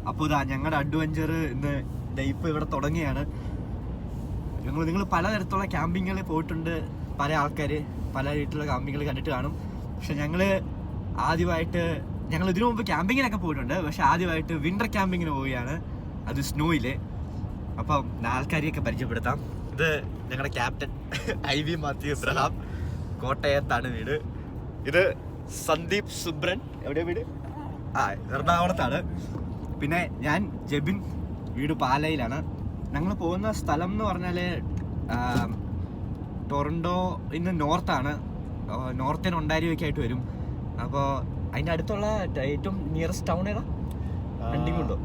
അപ്പോൾ ഇതാ ഞങ്ങളുടെ അഡ്വഞ്ചർ ഇന്ന് ഇപ്പോൾ ഇവിടെ തുടങ്ങിയാണ്. നിങ്ങൾ പലതരത്തിലുള്ള ക്യാമ്പിങ്ങിൽ പോയിട്ടുണ്ട്, പല ആൾക്കാർ പല രീതിയിലുള്ള ക്യാമ്പിങ്ങൾ കണ്ടിട്ട് കാണും. പക്ഷെ ഞങ്ങൾ ഇതിനു മുമ്പ് ക്യാമ്പിങ്ങിനൊക്കെ പോയിട്ടുണ്ട്, പക്ഷെ ആദ്യമായിട്ട് വിൻ്റർ ക്യാമ്പിങ്ങിന് പോവുകയാണ്, അത് സ്നോയിൽ. അപ്പം ആൾക്കാരെയൊക്കെ പരിചയപ്പെടുത്താം. ഇത് ഞങ്ങളുടെ ക്യാപ്റ്റൻ IV മാത്യു ഇബ്രഹാം, കോട്ടയത്താണ് വീട്. ഇത് സന്ദീപ് സുബ്രൻ, എവിടെയാണ് വീട്? എറണാകുളത്താണ്. പിന്നെ ഞാൻ ജെബിൻ, വീട് പാലയിലാണ്. ഞങ്ങൾ പോകുന്ന സ്ഥലം എന്ന് പറഞ്ഞാൽ ടൊറൻഡോ ഇന്ന് നോർത്താണ്, നോർത്തേൺ ഒണ്ടാരിയൊക്കെ ആയിട്ട് വരും. അപ്പോൾ അതിൻ്റെ അടുത്തുള്ള ഏറ്റവും നിയറസ്റ്റ് ടൗൺ ഏതാ? രണ്ടിങ്ങുണ്ടോ?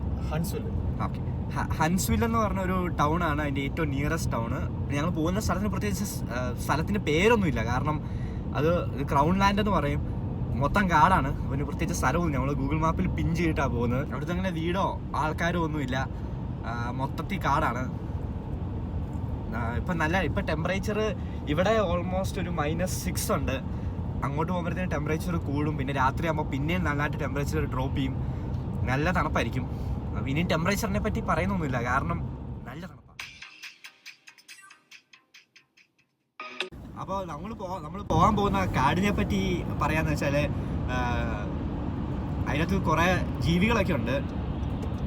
ഓക്കെ, ഹൻസ്വിൽ എന്ന് പറഞ്ഞ ഒരു ടൗൺ ആണ് അതിൻ്റെ ഏറ്റവും നിയറസ്റ്റ് ടൗണ്. ഞങ്ങൾ പോകുന്ന സ്ഥലത്തിന് പ്രത്യേകിച്ച് സ്ഥലത്തിന് പേരൊന്നുമില്ല, കാരണം അത് ക്രൗൺ ലാൻഡ് എന്ന് പറയും, മൊത്തം കാടാണ്. പിന്നെ പ്രത്യേകിച്ച് സ്ഥലമൊന്നും ഞങ്ങൾ ഗൂഗിൾ മാപ്പിൽ പിൻ ചെയ്തിട്ടാണ് പോകുന്നത്. അവിടുത്തെ അങ്ങനെ വീടോ ആൾക്കാരോ ഒന്നുമില്ല, മൊത്തത്തിൽ കാടാണ്. ഇപ്പം ടെമ്പറേച്ചർ ഇവിടെ ഓൾമോസ്റ്റ് ഒരു -6 ഉണ്ട്. അങ്ങോട്ട് പോകുമ്പോഴത്തേന് ടെമ്പറേച്ചർ കൂടും, പിന്നെ രാത്രി ആകുമ്പോൾ പിന്നെയും നല്ലതായിട്ട് ടെമ്പറേച്ചർ ഡ്രോപ്പ് ചെയ്യും, നല്ല തണുപ്പായിരിക്കും. ഇനിയും ടെമ്പറേച്ചറിനെ പറ്റി പറയുന്നൊന്നുമില്ല, കാരണം നല്ല തണുപ്പാണ്. അപ്പോൾ നമ്മൾ പോകാൻ പോകുന്ന കാടിനെ പറ്റി പറയാന്ന് വെച്ചാൽ അതിനകത്ത് കുറേ ജീവികളൊക്കെ ഉണ്ട്.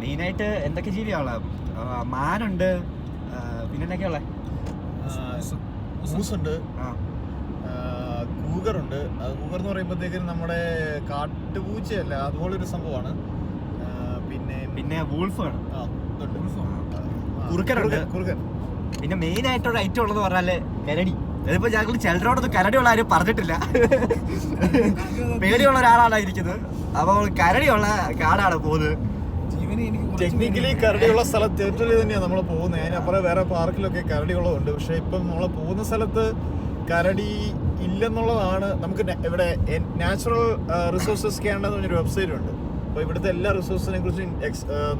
മെയിനായിട്ട് എന്തൊക്കെ ജീവികളാണ്? മാനുണ്ട്, പിന്നെ എന്തൊക്കെയുള്ള മൂസുണ്ട്, കൂഗറുണ്ട്. കൂഗർ എന്ന് പറയുമ്പോഴത്തേക്കും നമ്മുടെ കാട്ടുപൂച്ചയല്ല, അതുപോലൊരു സംഭവമാണ്. പിന്നെ വൂൾഫ് ആണ്, കുറുക്കൻ. പിന്നെ മെയിൻ ആയിട്ടൊരു ഐറ്റം ഉള്ളതെന്ന് പറഞ്ഞാല് കരടി. അതിപ്പോ ഞങ്ങൾ ചിലരോടൊന്നും കരടിയുള്ള ആരും പറഞ്ഞിട്ടില്ല, പേടിയുള്ള ഒരാളാണ് ഇരിക്കുന്നത്. അപ്പോൾ കരടിയുള്ള കാടാണ് പോകുന്നത്. ടെക്നിക്കലി കരടിയുള്ള സ്ഥലത്ത് ടെറിട്ടറി തന്നെയാണ് നമ്മൾ പോകുന്നത്. അതിനപ്പുറം വേറെ പാർക്കിലൊക്കെ കരടികളുണ്ട്. പക്ഷെ ഇപ്പം നമ്മൾ പോകുന്ന സ്ഥലത്ത് കരടി ഇല്ലെന്നുള്ളതാണ്. നമുക്ക് ഇവിടെ നാച്ചുറൽ റിസോഴ്സസ് കേരള എന്ന് പറഞ്ഞൊരു വെബ്സൈറ്റ് ഉണ്ട്. അപ്പോൾ ഇവിടുത്തെ എല്ലാ റിസോഴ്സിനെ കുറിച്ചും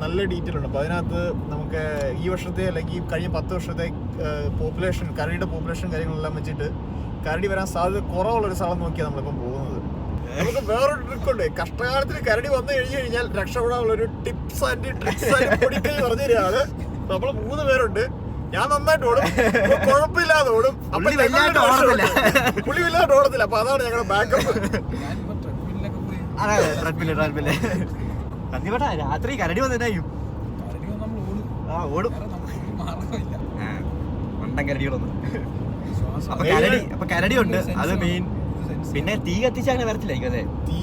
നല്ല ഡീറ്റെയിൽ ഉണ്ട്. അപ്പോൾ അതിനകത്ത് നമുക്ക് ഈ വർഷത്തെ അല്ലെങ്കിൽ കഴിഞ്ഞ 10 വർഷത്തെ പോപ്പുലേഷൻ, കരടിയുടെ പോപ്പുലേഷൻ കാര്യങ്ങളെല്ലാം വെച്ചിട്ട് കരടി വരാൻ സാധ്യത കുറവുള്ളൊരു സ്ഥലം നോക്കിയാണ് നമ്മളിപ്പം പോകുന്നത്. നമുക്ക് വേറൊരു ട്രിക്കുണ്ട്. കഷ്ടകാലത്തിന് കരടി വന്നു കഴിഞ്ഞാൽ രക്ഷപ്പെടാനുള്ളൊരു ടിപ്സ് ആൻഡ് ട്രിക്സ് ആൻഡ് പൊടിക്കൈ പറഞ്ഞു തരാണ്. നമ്മൾ 3 പേരുണ്ട്. ഞാൻ നന്നായിട്ട് ഓടും, കുഴപ്പമില്ലാതെ ഓടും, പുള്ളിയില്ലാതെ ഓടത്തില്ല. അപ്പൊ അതാണ് ഞങ്ങളുടെ ബാക്കപ്പ്. രാത്രി കരടി വന്നിട്ടായും ഓടും, മണ്ടൻ കരടികളൊന്നും. അപ്പൊ കരടി ഉണ്ട്, അത് മെയിൻ. പിന്നെ തീ കത്തിച്ച് അങ്ങനെ വരത്തില്ലായിരിക്കും. അതെ, തീ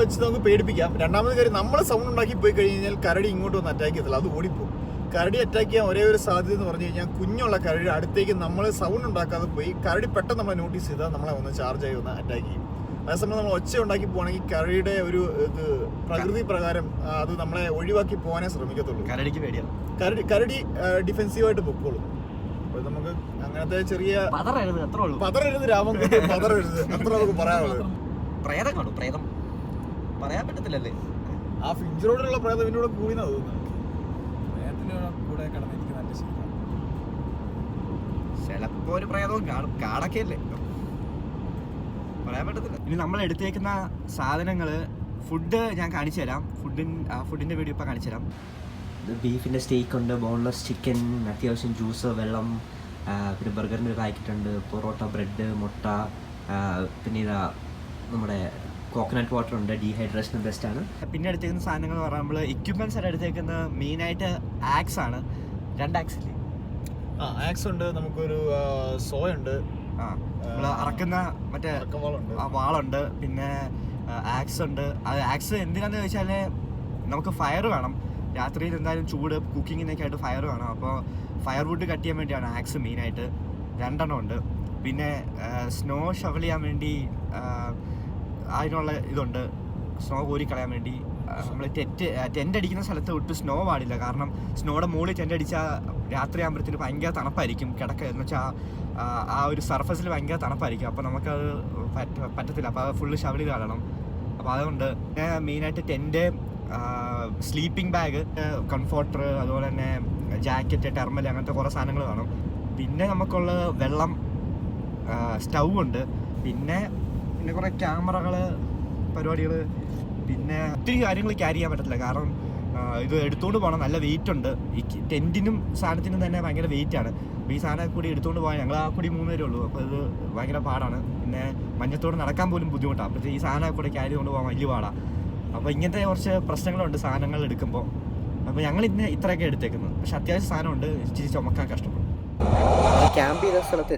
വെച്ച് നമുക്ക് പേടിപ്പിക്കാം. രണ്ടാമത്തെ കാര്യം, നമ്മൾ സൗണ്ട് ഉണ്ടാക്കി പോയി കഴിഞ്ഞാൽ കരടി ഇങ്ങോട്ട് വന്ന് അറ്റാക്ക് ചെയ്യത്തില്ല, അത് ഓടിപ്പോകും. കരടി അറ്റാക്ക് ചെയ്യാൻ ഒരേ ഒരു സാധ്യത എന്ന് പറഞ്ഞു കഴിഞ്ഞാൽ കുഞ്ഞുള്ള കരടി അടുത്തേക്ക് നമ്മൾ സൗണ്ട് ഉണ്ടാക്കാതെ പോയി കരടി പെട്ടെന്ന് നമ്മളെ നോട്ടീസ് ചെയ്താൽ നമ്മളെ ഒന്ന് ചാർജ് ആയി ഒന്ന് അറ്റാക്ക് ചെയ്യും. അതേസമയം നമ്മൾ ഒച്ച ഉണ്ടാക്കി പോകണമെങ്കിൽ കരടിയുടെ ഒരു ഇത് പ്രകൃതി പ്രകാരം അത് നമ്മളെ ഒഴിവാക്കി പോകാനേ ശ്രമിക്കത്തുള്ളൂ. കരടിക്ക് പേടിയാണ്. കരടി ഡിഫെൻസീവായിട്ട് പൊക്കോളും. അപ്പൊ നമുക്ക് അങ്ങനത്തെ ചെറിയ പതറരുത് രാമൻ, പതറരുത്, അത്ര നമുക്ക് പറയാനുള്ളത്. പ്രേതം കാണും, പ്രേതം പറയാൻ പറ്റത്തില്ലല്ലേ. ആ ഫിഞ്ചറോടുള്ള പ്രേതം ഇതിന്റെ കൂടെ കൂടിയെന്നാ തോന്നുന്നത്. ചിലപ്പോ ഒരു പ്രേതവും കാണും, കാടൊക്കെ അല്ലേ, പറയാൻ പറ്റത്തില്ല. ഇനി നമ്മൾ എടുത്തേക്കുന്ന സാധനങ്ങള്, ഫുഡ് ഞാൻ കാണിച്ചു തരാം. ഫുഡിന്റെ വീഡിയോ ഇപ്പൊ കാണിച്ചു തരാം. ബീഫിന്റെ സ്റ്റേക്ക് ഉണ്ട്, ബോൺലെസ് ചിക്കൻ, അത്യാവശ്യം ജ്യൂസ്, വെള്ളം, പിന്നെ ബർഗറിന്റെ ഒരു പാക്കറ്റ് ഉണ്ട്, പൊറോട്ട, ബ്രെഡ്, മുട്ട, പിന്നെ ഇതാ നമ്മുടെ കോക്കനട്ട് വാട്ടർ ഉണ്ട്, ഡീഹൈഡ്രേഷൻ ബെസ്റ്റ് ആണ്. പിന്നെ എടുത്തേക്കുന്ന സാധനങ്ങൾ എന്ന് പറയുമ്പോൾ നമ്മൾ എക്യുപ്മെന്റ്സ് ആയിട്ട് എടുത്തേക്കുന്ന മെയിനായിട്ട് ആക്സ് ആണ്. 2 ആക്സ് ഇല്ലേ? ആക്സ് ഉണ്ട്, നമുക്കൊരു സോ ഉണ്ട്, അറക്കുന്ന മറ്റേ വാളുണ്ട്, പിന്നെ ആക്സ് ഉണ്ട്. അത് ആക്സ് എന്തിനാന്ന് ചോദിച്ചാൽ നമുക്ക് ഫയർ വേണം, രാത്രിയിൽ എന്തായാലും ചൂട് കുക്കിങ്ങിനൊക്കെ ആയിട്ട് ഫയർ വേണം. അപ്പോൾ ഫയർ വുഡ് കട്ട് ചെയ്യാൻ വേണ്ടിയാണ് ആക്സ് മെയിനായിട്ട്. 2 എണ്ണം ഉണ്ട്. പിന്നെ സ്നോ ഷവൽ ചെയ്യാൻ വേണ്ടി അതിനുള്ള ഇതുണ്ട്, സ്നോ കോരി കളയാൻ വേണ്ടി. നമ്മൾ ടെൻ്റ് അടിക്കുന്ന സ്ഥലത്ത് വിട്ട് സ്നോ പാടില്ല, കാരണം സ്നോയുടെ മുകളിൽ ടെൻ്റ് അടിച്ചാൽ രാത്രി ആകുമ്പോഴത്തേന് ഭയങ്കര തണുപ്പായിരിക്കും, എന്ന് വെച്ചാൽ ആ ഒരു സർഫസിൽ ഭയങ്കര തണുപ്പായിരിക്കും. അപ്പോൾ നമുക്കത് പറ്റത്തില്ല. അപ്പോൾ അത് ഫുള്ള് ഷവൽ കളയണം. അപ്പോൾ അതുകൊണ്ട് മെയിനായിട്ട് ടെൻ്റ്, സ്ലീപ്പിംഗ് ബാഗ്, കംഫോർട്ടർ, അതുപോലെ തന്നെ ജാക്കറ്റ്, ടെർമൽ, അങ്ങനത്തെ കുറേ സാധനങ്ങൾ വേണം. പിന്നെ നമുക്കുള്ള വെള്ളം, സ്റ്റൗ ഉണ്ട്, പിന്നെ കുറേ ക്യാമറകൾ, പരിപാടികൾ, പിന്നെ ഒത്തിരി കാര്യങ്ങൾ ക്യാരി ചെയ്യാൻ പറ്റത്തില്ല. കാരണം ഇത് എടുത്തുകൊണ്ട് പോകണം. നല്ല വെയിറ്റ് ഉണ്ട്. ഈ ടെൻറ്റിനും സാധനത്തിനും തന്നെ ഭയങ്കര വെയിറ്റാണ്. അപ്പോൾ ഈ സാധനം കൂടി എടുത്തുകൊണ്ട് പോകാൻ ഞങ്ങൾ ആ കൂടി 3 പേരേ ഉള്ളൂ. അപ്പോൾ ഇത് ഭയങ്കര പാടാണ്. പിന്നെ മഞ്ഞത്തോട് നടക്കാൻ പോലും ബുദ്ധിമുട്ടാണ്. അപ്പോഴത്തെ ഈ സാധനം കൂടെ ക്യാരി കൊണ്ട് പോകാൻ വലിയ പാടാണ്. അപ്പോൾ ഇങ്ങനത്തെ കുറച്ച് പ്രശ്നങ്ങളുണ്ട് സാധനങ്ങൾ എടുക്കുമ്പോൾ. അപ്പോൾ ഞങ്ങൾ ഇന്ന് ഇത്രയൊക്കെ എടുത്തേക്കുന്നത്. പക്ഷെ അത്യാവശ്യം സാധനമുണ്ട്, ഇച്ചിരി ചുമക്കാൻ കഷ്ടപ്പെടും. ക്യാമ്പ് ചെയ്ത സ്ഥലത്ത്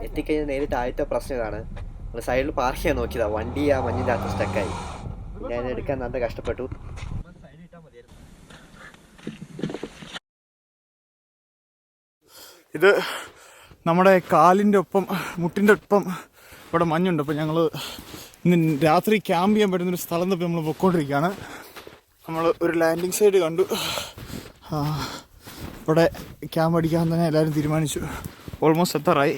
എത്തിക്കഴിഞ്ഞാൽ നേരിട്ട് ആദ്യത്തെ പ്രശ്നം ഇതാണ്. നമ്മൾ സൈഡിൽ പാർക്ക് ചെയ്യാൻ നോക്കിയതാണ്. വണ്ടി ആ മഞ്ഞിൻ്റെ അകത്ത് സ്റ്റക്കായി. ഞാൻ എടുക്കാൻ നല്ല കഷ്ടപ്പെട്ടു. ഇത് നമ്മുടെ കാലിൻ്റെ ഒപ്പം മുട്ടിൻ്റെ ഒപ്പം ഇവിടെ മഞ്ഞുണ്ട്. അപ്പോൾ ഞങ്ങൾ ഇന്ന് രാത്രി ക്യാമ്പ് ചെയ്യാൻ പറ്റുന്നൊരു സ്ഥലം തപ്പി നമ്മൾ പൊയ്ക്കൊണ്ടിരിക്കുകയാണ്. നമ്മൾ ഒരു ലാൻഡിങ് സൈഡ് കണ്ടു. ഇവിടെ ക്യാമ്പ് അടിക്കാൻ തന്നെ എല്ലാവരും തീരുമാനിച്ചു. ഓൾമോസ്റ്റ് എത്താറായി.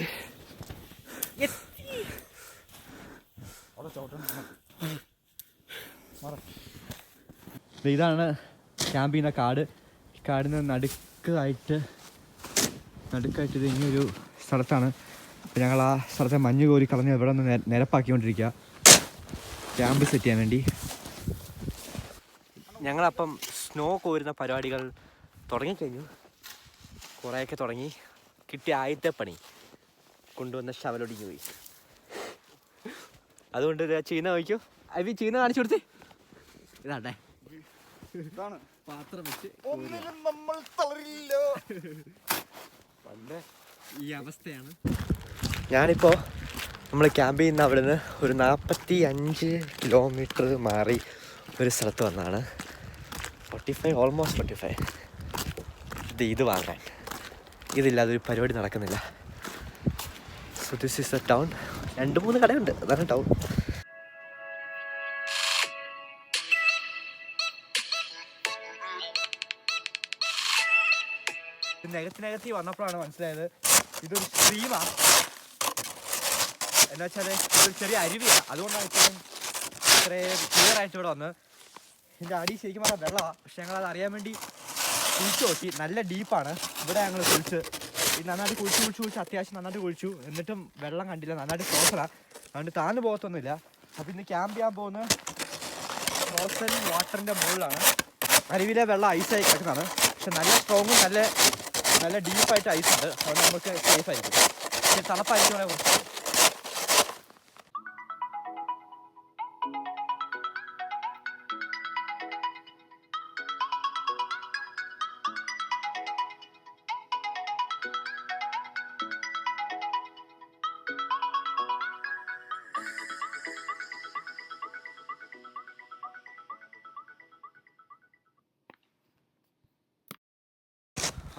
ഇതാണ് ക്യാമ്പ് ചെയ്യുന്ന കാട്. കാടിന് നടുക്കായിട്ട് ഇത് ഇനിയൊരു സ്ഥലത്താണ്. അപ്പോൾ ഞങ്ങൾ ആ സ്ഥലത്തെ മഞ്ഞ് കോരി കളഞ്ഞ് ഇവിടെ നിന്ന് നിരപ്പാക്കിക്കൊണ്ടിരിക്കുക ക്യാമ്പ് സെറ്റ് ചെയ്യാൻ വേണ്ടി. ഞങ്ങളപ്പം സ്നോ കോരുന്ന പരിപാടികൾ തുടങ്ങിക്കഴിഞ്ഞു. കുറേയൊക്കെ തുടങ്ങി. കിട്ടിയ ആദ്യത്തെ പണി കൊണ്ടുവന്ന ശവലൊടിഞ്ഞു പോയി. അതുകൊണ്ട് ചീന വയ്ക്കോ. അവി ചീന കാണിച്ചു കൊടുത്തേ. ഇതാട്ടെ പാത്രം വെച്ച് നമ്മൾ തളരില്ല. ഈ അവസ്ഥയാണ്. ഞാനിപ്പോൾ നമ്മൾ ക്യാമ്പ് ചെയ്യുന്ന അവിടെ നിന്ന് ഒരു 45 കിലോമീറ്റർ മാറി ഒരു സ്ഥലത്ത് വന്നാണ്. 45 ഓൾമോസ്റ്റ് 45. ഇത് വാങ്ങാൻ ഇതില്ലാതെ ഒരു പരിപാടി നടക്കുന്നില്ല. So this is A town. 2-3 കടയുണ്ട്, അതാണ് ടൗൺ. നികത്തി വന്നപ്പോഴാണ് മനസ്സിലായത് ഇതൊരു സ്ട്രീമാണ്. എന്താ വെച്ചാൽ ഇതൊരു ചെറിയ അരുവിയാണ്. അതുകൊണ്ടാണ് ഇത്രയും ക്ലിയർ ആയിട്ട് ഇവിടെ വന്നത്. ഇതിൻ്റെ അടി ശരിക്കും പറഞ്ഞാൽ വെള്ളമാണ്. പക്ഷെ ഞങ്ങളത് അറിയാൻ വേണ്ടി കുഴിച്ച് നോക്കി. നല്ല ഡീപ്പാണ്. ഇവിടെ ഞങ്ങൾ കുഴിച്ച് നന്നായിട്ട് കുഴിച്ച് അത്യാവശ്യം നന്നായിട്ട് കുഴിച്ചു. എന്നിട്ടും വെള്ളം കണ്ടില്ല. നന്നായിട്ട് ക്ലോസറാണ്. അതുകൊണ്ട് താഴ്ന്നു പോകത്തൊന്നുമില്ല. അപ്പോൾ ഇന്ന് ക്യാമ്പ് ചെയ്യാൻ പോകുന്ന ഫ്രോസൺ വാട്ടറിൻ്റെ മുകളിലാണ്. അരുവിയിലെ വെള്ളം ഐസായി കിടക്കുന്നതാണ്. പക്ഷെ നല്ല സ്ട്രോങ്ങും നല്ല ഡീപ്പായിട്ട് ഐസുണ്ട്. അതുകൊണ്ട് നമുക്ക് സേഫ് ആയിരിക്കും. പക്ഷെ തണുപ്പായിരിക്കും ഇവിടെ കുറച്ച്.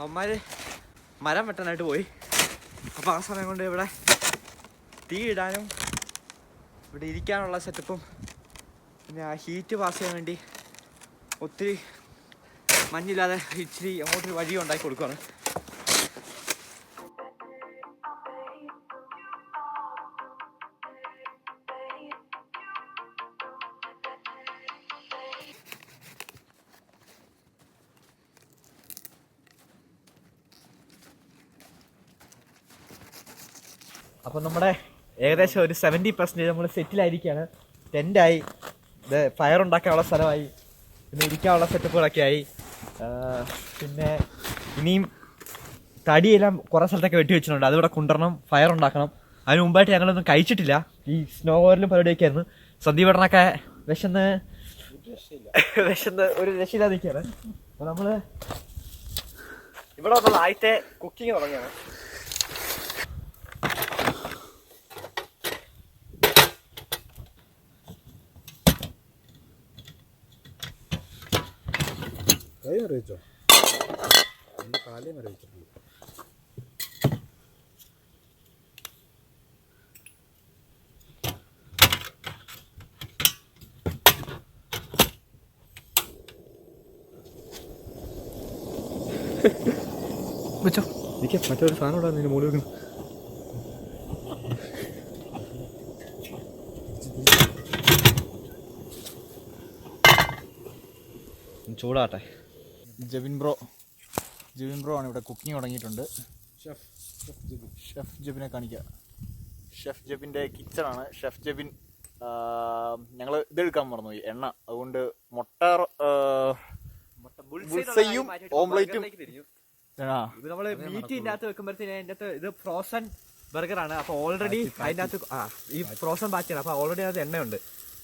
അവന്മാർ മരം വെട്ടാനായിട്ട് പോയി. അപ്പോൾ ആ സമയം കൊണ്ട് ഇവിടെ തീ ഇടാനും ഇവിടെ ഇരിക്കാനുള്ള സെറ്റപ്പും പിന്നെ ആ ഹീറ്റ് പാസ് ചെയ്യാൻ വേണ്ടി ഒത്തിരി മഞ്ഞില്ലാതെ ഇച്ചിരി അങ്ങോട്ടൊരു വഴി ഉണ്ടാക്കി കൊടുക്കുകയാണ്. അപ്പം നമ്മുടെ ഏകദേശം ഒരു 70% നമ്മൾ സെറ്റിലായിരിക്കുകയാണ്. ടെൻ്റായി, ഇത് ഫയർ ഉണ്ടാക്കാനുള്ള സ്ഥലമായി, പിന്നെ ഇരിക്കാനുള്ള സെറ്റപ്പുകളൊക്കെ ആയി. പിന്നെ ഇനിയും തടിയെല്ലാം കുറേ സ്ഥലത്തൊക്കെ വെട്ടി വെച്ചിട്ടുണ്ട്. അതിവിടെ കൊണ്ടുവരണം, ഫയർ ഉണ്ടാക്കണം. അതിന് മുമ്പായിട്ട് ഞങ്ങളൊന്നും കഴിച്ചിട്ടില്ല. ഈ സ്നോ ഓവറിലും പരിപാടിയൊക്കെ ആയിരുന്നു. സന്ദീപേട്ടനൊക്കെ വിശന്ന് ഒരു രക്ഷയില്ലാതെ നിൽക്കുകയാണ്. അപ്പോൾ നമ്മൾ ഇവിടെ വന്നുള്ള ആദ്യത്തെ കുക്കിങ് തുടങ്ങിയാണ്. അറിയിച്ചോ കാലം അറിയിച്ചിട്ടുള്ളൂ. വെച്ചോ എനിക്ക് മറ്റൊരു സാധനം ഉണ്ടാകും ഇതിന് മുകളിൽ വെക്കണം. ചൂടാട്ടെ. ജെവിൻ ബ്രോ ആണ് ഇവിടെ കുക്കിംഗ് തുടങ്ങിയിട്ടുണ്ട്. ഷെഫ് ജെബിനെ കാണിക്കുക. ഷെഫ് ജെബിൻ്റെ കിച്ചണാണ്. ഷെഫ് ജെബിൻ ഞങ്ങൾ ഇതെടുക്കാൻ മറന്നുപോയി, എണ്ണ. അതുകൊണ്ട് മുട്ട കപ്സയും ഓംലേറ്റും. ഇത് നമ്മള് മീറ്റിന്റെ അകത്ത് വെക്കുമ്പോഴത്തേന് അതിന്റെ അകത്ത് ഇത് ഫ്രോസൺ ബർഗറാണ്. അപ്പൊ ഓൾറെഡി അതിന്റെ അകത്ത് ഈ ഫ്രോസൺ ബാറ്റിയാണ്. അപ്പൊ ഓൾറെഡി അതിനകത്ത് എണ്ണയുണ്ട്.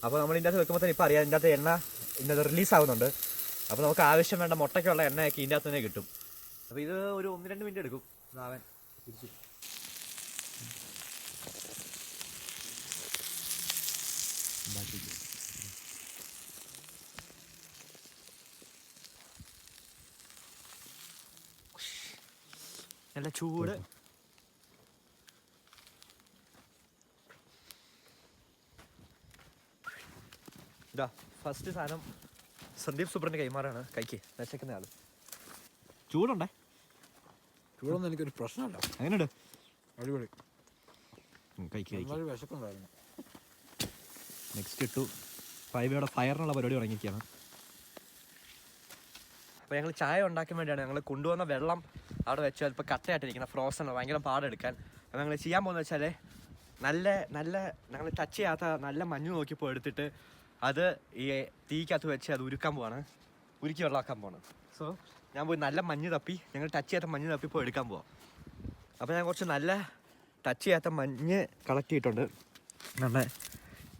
അപ്പൊ നമ്മൾ ഇതിന്റെ അകത്ത് വെക്കുമ്പോൾ തന്നെ ഇപ്പൊ അറിയാം ഇതിന്റെ അകത്ത് എണ്ണ ഇതിന്റെ അകത്ത് റിലീസ് ആവുന്നുണ്ട്. അപ്പൊ നമുക്ക് ആവശ്യം വേണ്ട മുട്ടയ്ക്കുള്ള എണ്ണയൊക്കെ ഇതിന്റെ അകത്ത് തന്നെ കിട്ടും. അപ്പൊ ഇത് ഒരു 1-2 മിനിറ്റ് എടുക്കും ഇതാവാൻ. നല്ല ചൂട്. ഇതാ ഫസ്റ്റ് സാധനം സന്ദീപ് സൂപ്പറിന്റെ കൈമാറാണ്. കൈക്ക് വിശക്കുന്ന ആള്. ചൂടുണ്ടേ? ചൂടൊന്നും എനിക്കൊരു പ്രശ്നമല്ല. എങ്ങനെയുണ്ട്? അടിപൊളി. കഴിക്ക് വിശക്കുണ്ടായിരുന്നു. നെക്സ്റ്റ് ഇട്ടു. ഫൈബിയുടെ ഫയറിനുള്ള പരിപാടി തുടങ്ങിയിരിക്കുകയാണ്. അപ്പോൾ ഞങ്ങൾ ചായ ഉണ്ടാക്കാൻ വേണ്ടിയാണ് ഞങ്ങൾ കൊണ്ടുവന്ന വെള്ളം അവിടെ വെച്ച് അതിപ്പോൾ കട്ടയായിട്ടിരിക്കുന്നത്. ഫ്രോസൺ ഭയങ്കര പാടെടുക്കാൻ. അപ്പോൾ ഞങ്ങൾ ചെയ്യാൻ പോകുന്നത് വെച്ചാൽ നല്ല ഞങ്ങൾ ടച്ച് ചെയ്യാത്ത നല്ല മഞ്ഞ് നോക്കിയപ്പോൾ എടുത്തിട്ട് അത് ഈ തീക്കകത്ത് വെച്ച് അത് ഉരുക്കാൻ പോവാണ്. ഉരുക്കി വെള്ളമാക്കാൻ പോവാണ്. സോ ഞാൻ പോയി നല്ല മഞ്ഞ് തപ്പി, ഞങ്ങൾ ടച്ച് ചെയ്യാത്ത മഞ്ഞ് തപ്പി ഇപ്പോൾ എടുക്കാൻ പോവാം. അപ്പോൾ ഞാൻ കുറച്ച് നല്ല ടച്ച് ചെയ്യാത്ത മഞ്ഞ് കളക്ട് ചെയ്തിട്ടുണ്ട്. നല്ല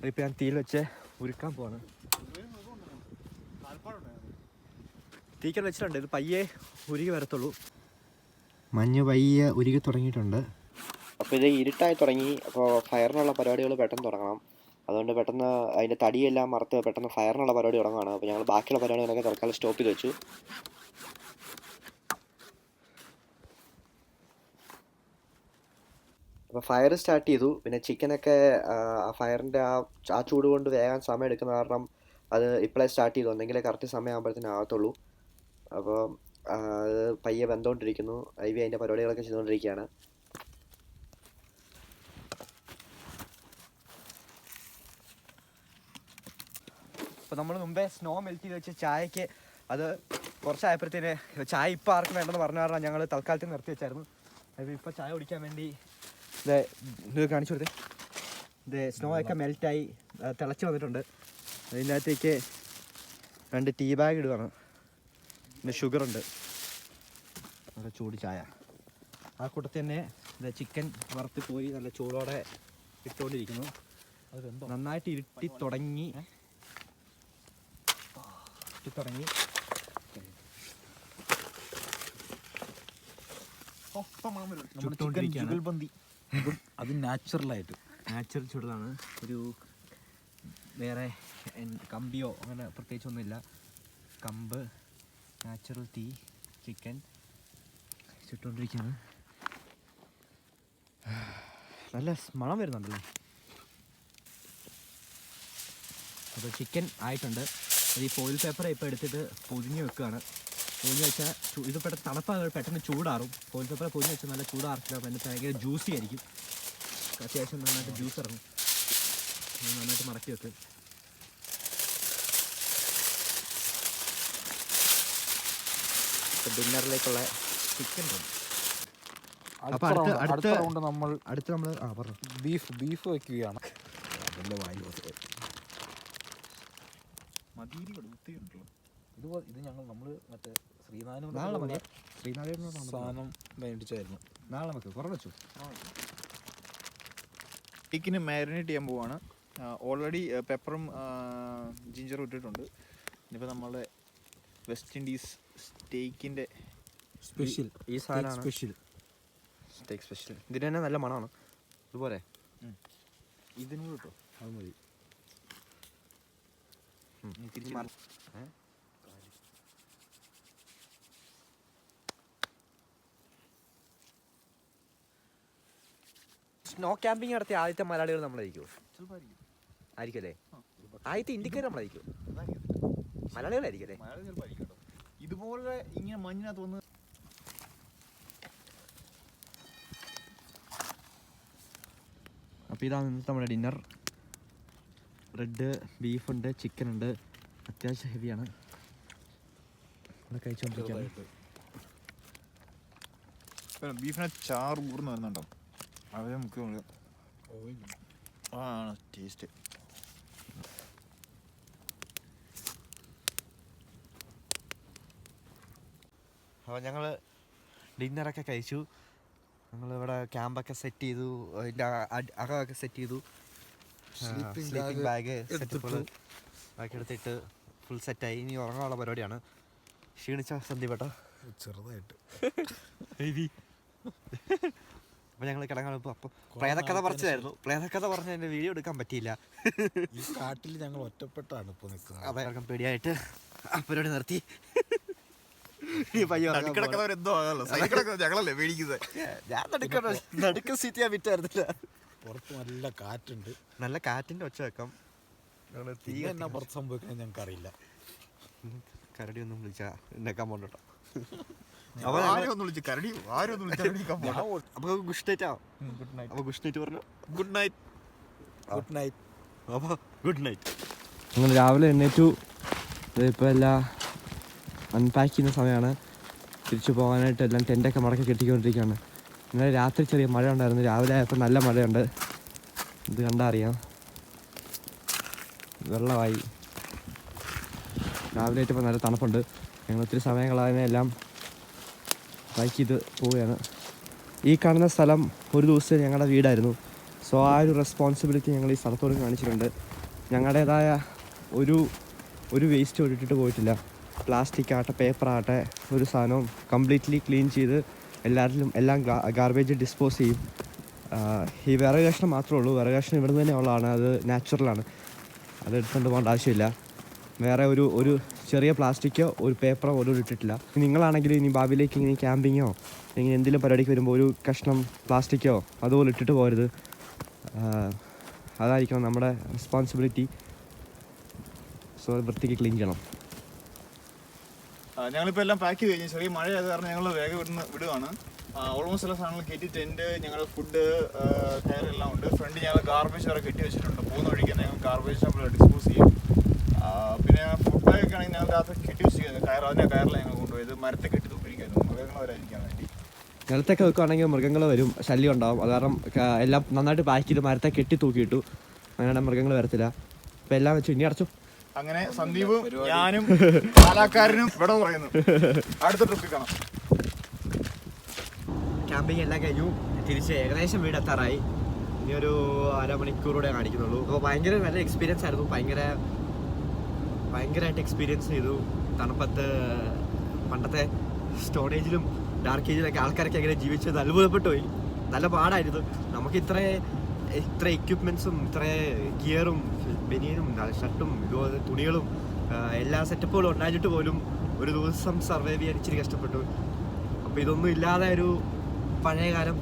ഇപ്പോൾ ഞാൻ തീയിൽ വെച്ച് ഉരുക്കാൻ പോവാണ്. തീക്കൽ വെച്ചിട്ടുണ്ട്. ഇത് പയ്യെ ഉരുകി വരത്തുള്ളൂ. മഞ്ഞ് പയ്യെ ഉരുകി തുടങ്ങിയിട്ടുണ്ട്. അപ്പോൾ ഇത് ഇരുട്ടായി തുടങ്ങി. അപ്പോൾ ഫയറിനുള്ള പരിപാടികൾ പെട്ടെന്ന് തുടങ്ങണം. അതുകൊണ്ട് പെട്ടെന്ന് അതിൻ്റെ തടിയെല്ലാം മറത്ത് പെട്ടെന്ന് ഫയറിനുള്ള പരിപാടി തുടങ്ങുകയാണ്. അപ്പോൾ ഞങ്ങൾ ബാക്കിയുള്ള പരിപാടികളൊക്കെ തൽക്കാലം സ്റ്റോപ്പ് ചെയ്ത് വെച്ചു. അപ്പോൾ ഫയർ സ്റ്റാർട്ട് ചെയ്തു. പിന്നെ ചിക്കനൊക്കെ ഫയറിൻ്റെ ആ ചൂട് കൊണ്ട് വേകാൻ സമയം എടുക്കുന്ന കാരണം അത് ഇപ്പോഴേ സ്റ്റാർട്ട് ചെയ്തു. എന്തെങ്കിലേ കറക്റ്റ് സമയമാകുമ്പോഴത്തേനും ആകത്തുള്ളൂ. അപ്പോൾ അത് പയ്യെ വെന്തുകൊണ്ടിരിക്കുന്നു. ഐവി അതിൻ്റെ പരിപാടികളൊക്കെ ചെയ്തുകൊണ്ടിരിക്കുകയാണ്. അപ്പോൾ നമ്മൾ മുമ്പേ സ്നോ മെൽറ്റ് ചെയ്ത് വെച്ച് ചായക്ക് അത് കുറച്ചായപ്പോഴത്തേന് ചായ ഇപ്പോൾ ആർക്കും വേണ്ടെന്ന് പറഞ്ഞ കാരണം ഞങ്ങൾ തൽക്കാലത്തിൽ നിർത്തി വെച്ചായിരുന്നു. അപ്പോൾ ഇപ്പോൾ ചായ കുടിക്കാൻ വേണ്ടി ഇത് കാണിച്ചു കൊടുത്തേ. ഇത് സ്നോ ഒക്കെ മെൽറ്റായി തിളച്ച് വന്നിട്ടുണ്ട്. അതിൻ്റെ അകത്തേക്ക് 2 ടീ ബാഗ് ഇടുകയാണ്. പിന്നെ ഷുഗറുണ്ട്. നല്ല ചൂട് ചായ. ആ കൂട്ടത്തിൽ തന്നെ ചിക്കൻ വറുത്ത് കോരി നല്ല ചൂടോടെ ഇട്ടുകൊണ്ടിരിക്കുന്നു. നന്നായിട്ട് ഇരുട്ടി തുടങ്ങി. അത് നാച്ചുറൽ ചൂടാണ്. ഒരു വേറെ കമ്പിയോ അങ്ങനെ പ്രത്യേകിച്ചൊന്നുമില്ല. കമ്പ്, നാച്ചുറൽ തീ, ചിക്കൻ ചുട്ടുകൊണ്ടിരിക്കുകയാണ്. നല്ല മണം വരുന്നുണ്ടല്ലേ. അപ്പോൾ ചിക്കൻ ആയിട്ടുണ്ട്. അത് ഈ ഫോയിൽ പേപ്പർ ഇപ്പോൾ എടുത്തിട്ട് പൊതിഞ്ഞ് വെക്കുകയാണ്. പൊതിഞ്ഞ് വെച്ചാൽ ഇത് പെട്ടെന്ന് തണുപ്പാകുമ്പോൾ പെട്ടെന്ന് ചൂടാറും. ഫോയിൽ പേപ്പർ പൊതിഞ്ഞ് വെച്ചാൽ നല്ല ചൂടാറില്ല. അപ്പോൾ അതിൻ്റെ ഭയങ്കര ജ്യൂസി ആയിരിക്കും. അത്യാവശ്യം നന്നായിട്ട് ജ്യൂസ് ഇറങ്ങും. നന്നായിട്ട് മറക്കി വെക്കും. ഡിന്നറിലേക്കുള്ള ചിക്കൻ റെഡി. അപ്പോൾ അടുത്ത നമ്മൾ പറഞ്ഞു ബീഫ് വയ്ക്കുകയാണ്. ഇത് നമ്മൾ മറ്റേ ശ്രീനാരായണ സാധനം മേടിച്ചായിരുന്നു. നാളെ നമുക്ക് കുറവ് വെച്ചു. ചിക്കന് മാരിനേറ്റ് ചെയ്യാൻ പോവാണ്. ഓൾറെഡി പെപ്പറും ജിഞ്ചറും ഇട്ടിട്ടുണ്ട്. ഇനിയിപ്പോൾ നമ്മളെ വെസ്റ്റ് ഇൻഡീസ് സ്റ്റേക്കിൻ്റെ സ്പെഷ്യൽ ഈ സാധനമാണ്. സ്റ്റേക്ക് സ്പെഷ്യൽ. ഇതിന് തന്നെ നല്ല മണമാണ്. ഇതുപോലെ ഇതിനോട് കേട്ടോ അത് മതി. സ്നോ ക്യാമ്പിങ് നടത്തിയ ആദ്യത്തെ മലയാളികൾ നമ്മളായിരിക്കുമോ? ആയിരിക്കും അല്ലേ? ആദ്യത്തെ ഇന്ത്യക്കാർ നമ്മളായിരിക്കും. മലയാളികളായിരിക്കും അല്ലേ? ഇതുപോലെ ഇങ്ങനെ മഞ്ഞിനകത്ത് വന്ന് അപ്പോൾ ഇതാണ് ഇന്നത്തെ നമ്മുടെ ഡിന്നർ. റെഡ് ബീഫുണ്ട്, ചിക്കൻ ഉണ്ട്. അത്യാവശ്യം ഹെവിയാണ്. കഴിച്ചുകൊണ്ടിരിക്കുകയാണ്. ബീഫിനെ ചാറ് കൂർന്ന് വരുന്നുണ്ടോ? അത് നമുക്ക് ആണ് ടേസ്റ്റ്. അപ്പോൾ ഞങ്ങൾ ഡിന്നറൊക്കെ കഴിച്ചു. ഞങ്ങളിവിടെ ക്യാമ്പൊക്കെ സെറ്റ് ചെയ്തു, അതിൻ്റെ അകമൊക്കെ സെറ്റ് ചെയ്തു, സ്ലീപ്പിംഗ് ബാഗ് സെറ്റപ്പുകൾ ബാക്കി എടുത്തിട്ട് ഫുൾ സെറ്റായി. ഇനി ഉറങ്ങാനുള്ള പരിപാടിയാണ്. ക്ഷീണിച്ച സന്ദീപേട്ടോ ചെറുതായിട്ട്. അപ്പോൾ ഞങ്ങൾ കിടക്കാൻ ഇപ്പോൾ അപ്പം പ്രേതക്കഥ പറിച്ചതായിരുന്നു. പ്രേതക്കഥ പറഞ്ഞ എൻ്റെ വീഡിയോ എടുക്കാൻ പറ്റിയില്ല. ഈ കാട്ടിൽ ഞങ്ങൾ ഒറ്റപ്പെട്ടാണ് ഇപ്പോൾ നിൽക്കുന്നത്. അതെ, ഇറക്കം പേടിയായിട്ട് ആ പരിപാടി നിർത്തി. ഞങ്ങളല്ലേ പേടിക്കുന്നത്. ഞാൻ നടുക്ക സീറ്റ് ഞാൻ വിറ്റായിരുന്നില്ല. പുറത്ത് നല്ല കാറ്റുണ്ട്. നല്ല കാറ്റിൻ്റെ ഒച്ച വെക്കാം. തീ എന്നാ പുറത്ത് സംഭവിക്കുന്നത് ഞങ്ങൾക്ക് അറിയില്ല. കരടി ഒന്നും വിളിച്ചാൽ എന്നെക്കാൻ പോകണ്ടോ. അപ്പോൾ ഗുഡ് നൈറ്റ് ആവും. അപ്പോൾ ഗുഡ് നൈറ്റ് പറഞ്ഞു. Good night. Good night. അപ്പോൾ ഗുഡ് നൈറ്റ്. ഞങ്ങൾ രാവിലെ എണ്ണീറ്റു. ഇപ്പോൾ എല്ലാം അൺപാക്ക് ചെയ്യുന്ന സമയമാണ്. തിരിച്ചു പോകാനായിട്ട് എല്ലാം ടെൻ്റൊക്കെ മടക്കി കെട്ടിക്കൊണ്ടിരിക്കുകയാണ്. ഇന്നലെ രാത്രി ചെറിയ മഴ ഉണ്ടായിരുന്നു. രാവിലെ ആയപ്പോൾ നല്ല മഴയുണ്ട്. ഇത് കണ്ടാൽ അറിയാം. വെള്ളമായി. രാവിലെ ആയിട്ടിപ്പോൾ നല്ല തണുപ്പുണ്ട്. ഞങ്ങൾ ഒത്തിരി സമയങ്ങളതിനെല്ലാം പാക്ക് ചെയ്ത് പോവുകയാണ്. ഈ കാണുന്ന സ്ഥലം ഒരു ദിവസം ഞങ്ങളുടെ വീടായിരുന്നു. സോ ആ ഒരു റെസ്പോൺസിബിലിറ്റി ഞങ്ങൾ ഈ സ്ഥലത്തോട് കാണിച്ചിട്ടുണ്ട്. ഞങ്ങളുടേതായ ഒരു വേസ്റ്റ് ഇട്ടിട്ട് പോയിട്ടില്ല. പ്ലാസ്റ്റിക് ആട്ടെ പേപ്പർ ആട്ടെ ഒരു സാധനവും കംപ്ലീറ്റ്ലി ക്ലീൻ ചെയ്ത് എല്ലാം ഗാർബേജ് ഡിസ്പോസ് ചെയ്യും. ഈ വിറക് കഷ്ണം മാത്രമേ ഉള്ളൂ. വിറക് കഷ്ണം ഇവിടെ നിന്ന് തന്നെ ഉള്ളതാണ്. അത് നാച്ചുറലാണ്. അത് എടുത്തുകൊണ്ട് പോകേണ്ട ആവശ്യമില്ല. വേറെ ഒരു ചെറിയ പ്ലാസ്റ്റിക്കോ ഒരു പേപ്പറോ പോലും ഇട്ടിട്ടില്ല. നിങ്ങളാണെങ്കിൽ ഇനി ഭാവിയിലേക്ക് ഇങ്ങനെ ക്യാമ്പിങ്ങോ ഇങ്ങനെ എന്തെങ്കിലും പരിപാടിക്ക് വരുമ്പോൾ ഒരു കഷ്ണം പ്ലാസ്റ്റിക്കോ അതുപോലെ ഇട്ടിട്ട് പോകരുത്. അതായിരിക്കണം നമ്മുടെ റെസ്പോൺസിബിലിറ്റി. സോ വൃത്തിക്ക് ക്ലീൻ ചെയ്യണം. ഞങ്ങളിപ്പോൾ എല്ലാം പാക്ക് ചെയ്ത് കഴിഞ്ഞു. ചെറിയ മഴ ആയത് കാരണം ഞങ്ങൾ വേഗം വിടുകയാണ്. ഓൾമോസ്റ്റ് എല്ലാ സാധനങ്ങളും കെട്ടി, ടെൻറ്റ്, ഞങ്ങൾ ഫുഡ്, കയറെല്ലാം ഉണ്ട്. ഫ്രണ്ട് ഞങ്ങൾ ഗാർബേജ് വരെ കെട്ടി വെച്ചിട്ടുണ്ട്. പോകുന്ന വഴിക്ക് ഞങ്ങൾ ഗാർബേജ് നമ്മൾ ഡിസ്പോസ് ചെയ്യും. പിന്നെ ഫുഡ് ബാഗൊക്കെ ആണെങ്കിൽ ഞങ്ങൾ രാത്രി കെട്ടി വെച്ചിരിക്കുന്നത്. കയറിലാണ് ഞങ്ങൾ കൊണ്ടുപോയത്. മരത്തെ കെട്ടി തൂക്കിയിരിക്കുന്നു മൃഗങ്ങൾ വരാതിരിക്കാൻ വേണ്ടി. നിലത്തൊക്കെ വെക്കുകയാണെങ്കിൽ മൃഗങ്ങൾ വരും, ശല്യം ഉണ്ടാവും. അത് കാരണം എല്ലാം നന്നായിട്ട് പാക്ക് ചെയ്ത് മരത്തെ കെട്ടി തൂക്കിയിട്ടു. അങ്ങനെ മൃഗങ്ങൾ വരത്തില്ല. അപ്പം എല്ലാം വെച്ചു. ഇനി അടച്ചു. അങ്ങനെ സന്ദീപും ഞാനും പാലക്കാരനും ഇവിടെ പറയുന്നു. അടുത്ത ട്രിപ്പിൽ കാണാം. ക്യാമ്പിങ് എല്ലാം കഴിഞ്ഞു. തിരിച്ച് ഏകദേശം വീടെത്താറായി. ഇനി ഒരു അരമണിക്കൂറൂടെ കാണിക്കുന്നുള്ളൂ. അപ്പോൾ ഭയങ്കര നല്ല എക്സ്പീരിയൻസ് ആയിരുന്നു. ഭയങ്കരമായിട്ട് എക്സ്പീരിയൻസ് ചെയ്തു. തണുപ്പത്ത് പണ്ടത്തെ സ്റ്റോറേജിലും ഡാർക്ക് ഏജിലൊക്കെ ആൾക്കാരൊക്കെ എങ്ങനെ ജീവിച്ചത് അത്ഭുതപ്പെട്ടു പോയി. നല്ല പാടായിരുന്നു. നമുക്ക് ഇത്ര എക്യുപ്മെൻറ്റ്സും ഇത്ര ഗിയറും ബനിയനും ഷർട്ടും ഇതുപോലെ തുണികളും എല്ലാ സെറ്റപ്പുകളും ഉണ്ടായിട്ട് പോലും ഒരു ദിവസം സർവൈവ് ചെയ്യാൻ ഇച്ചിരി കഷ്ടപ്പെട്ടു. അപ്പോൾ ഇതൊന്നും ഇല്ലാതെ ഒരു പഴയകാലം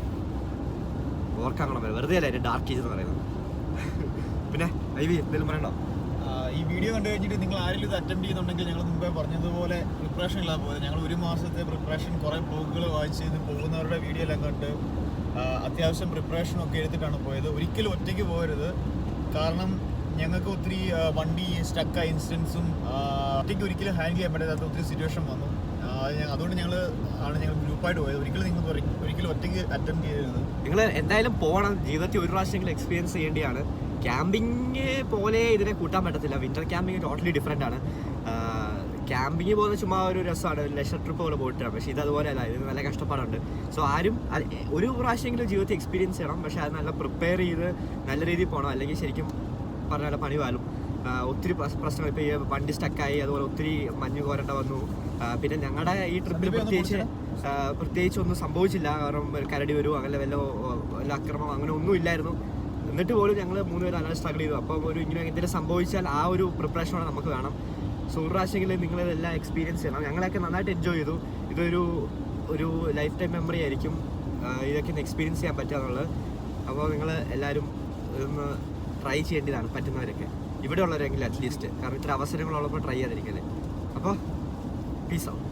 ഓർക്കാൻ വേണം. വെറുതെ അല്ല എൻ്റെ ഡാർക്ക് ഏജ് എന്ന് പറയുന്നത്. പിന്നെ എന്തെങ്കിലും പറയണ്ടോ? ഈ വീഡിയോ കണ്ടു കഴിഞ്ഞിട്ട് നിങ്ങൾ ആരെങ്കിലും ഇത് അറ്റൻഡ് ചെയ്യുന്നുണ്ടെങ്കിൽ ഞങ്ങൾ മുമ്പേ പറഞ്ഞതുപോലെ പ്രിപ്പറേഷൻ ഇല്ലാതെ പോയത്. ഞങ്ങൾ ഒരു മാസത്തെ പ്രിപ്പറേഷൻ കുറേ ബ്ലോഗുകൾ വായിച്ച് ഇത് പോകുന്നവരുടെ വീഡിയോ എല്ലാം കണ്ട് അത്യാവശ്യം പ്രിപ്പറേഷനൊക്കെ എടുത്തിട്ടാണ് പോയത്. ഒരിക്കലും ഒറ്റയ്ക്ക് പോകരുത്. കാരണം ഞങ്ങൾക്ക് ഒത്തിരി വണ്ടി സ്റ്റക്കായ ഇൻസിഡൻസും ഒറ്റയ്ക്ക് ഒരിക്കലും ഹാൻഡിൽ ചെയ്യാൻ പറ്റാത്ത ഒത്തിരി സിറ്റുവേഷൻ വന്നു. അതുകൊണ്ട് ഞങ്ങൾ ഗ്രൂപ്പായിട്ട് പോയത്. ഒരിക്കലും ഒറ്റയ്ക്ക് അറ്റൻഡ് ചെയ്യരുത്. നിങ്ങൾ എന്തായാലും പോകണം. ജീവിതത്തിൽ ഒരു പ്രാവശ്യമെങ്കിലും എക്സ്പീരിയൻസ് ചെയ്യേണ്ടിയാണ്. ക്യാമ്പിങ് പോലെ ഇതിനെ കൂട്ടാൻ പറ്റത്തില്ല. വിൻ്റർ ക്യാമ്പിങ് ടോട്ടലി ഡിഫറെൻ്റ് ആണ്. ക്യാമ്പിങ് പോകുന്ന ചുമ്മാ ഒരു രസമാണ്, ലെഷർ ട്രിപ്പ് പോലെ പോയിട്ടാണ്. പക്ഷേ ഇത് അതുപോലെ അല്ല. ഇതിന് നല്ല കഷ്ടപ്പാടുണ്ട്. സോ ആരും ഒരു പ്രാവശ്യമെങ്കിലും ജീവിതത്തിൽ എക്സ്പീരിയൻസ് ചെയ്യണം. പക്ഷേ അത് നല്ല പ്രിപ്പയർ ചെയ്ത് നല്ല രീതിയിൽ പോകണം. അല്ലെങ്കിൽ ശരിക്കും പറഞ്ഞാൽ പണി വാലും. ഒത്തിരി പ്രശ്നങ്ങൾ. ഇപ്പോൾ ഈ വണ്ടി സ്റ്റക്കായി, അതുപോലെ ഒത്തിരി മഞ്ഞ് കോരണ്ട വന്നു. പിന്നെ ഞങ്ങളുടെ ഈ ട്രിപ്പിൽ പ്രത്യേകിച്ച് ഒന്നും സംഭവിച്ചില്ല. കാരണം കരടി വരും അങ്ങനെ വല്ല അക്രമം അങ്ങനെ ഒന്നും ഇല്ലായിരുന്നു. എന്നിട്ട് പോലും ഞങ്ങൾ 3 പേര് നല്ല സ്ട്രഗിൾ ചെയ്തു. അപ്പം ഇങ്ങനെ എന്തെങ്കിലും സംഭവിച്ചാൽ ആ ഒരു പ്രിപ്പറേഷനോടെ നമുക്ക് വേണം. സോ ഒരു പ്രാവശ്യമെങ്കിലും നിങ്ങളിതെല്ലാം എക്സ്പീരിയൻസ് ചെയ്യണം. ഞങ്ങളൊക്കെ നന്നായിട്ട് എൻജോയ് ചെയ്തു. ഇതൊരു ലൈഫ് ടൈം മെമ്മറി ആയിരിക്കും. ഇതൊക്കെ ഒന്ന് എക്സ്പീരിയൻസ് ചെയ്യാൻ പറ്റുക എന്നുള്ളത്. അപ്പോൾ നിങ്ങൾ എല്ലാവരും ഇതൊന്ന് ട്രൈ ചെയ്യേണ്ടതാണ് പറ്റുന്നവരൊക്കെ. ഇവിടെ ഉള്ളവരെങ്കിലും അറ്റ്ലീസ്റ്റ്. കാരണം ഇത്ര അവസരങ്ങളുള്ളപ്പോൾ ട്രൈ ചെയ്യാതിരിക്കല്ലേ. അപ്പോൾ പീസ് ആവും.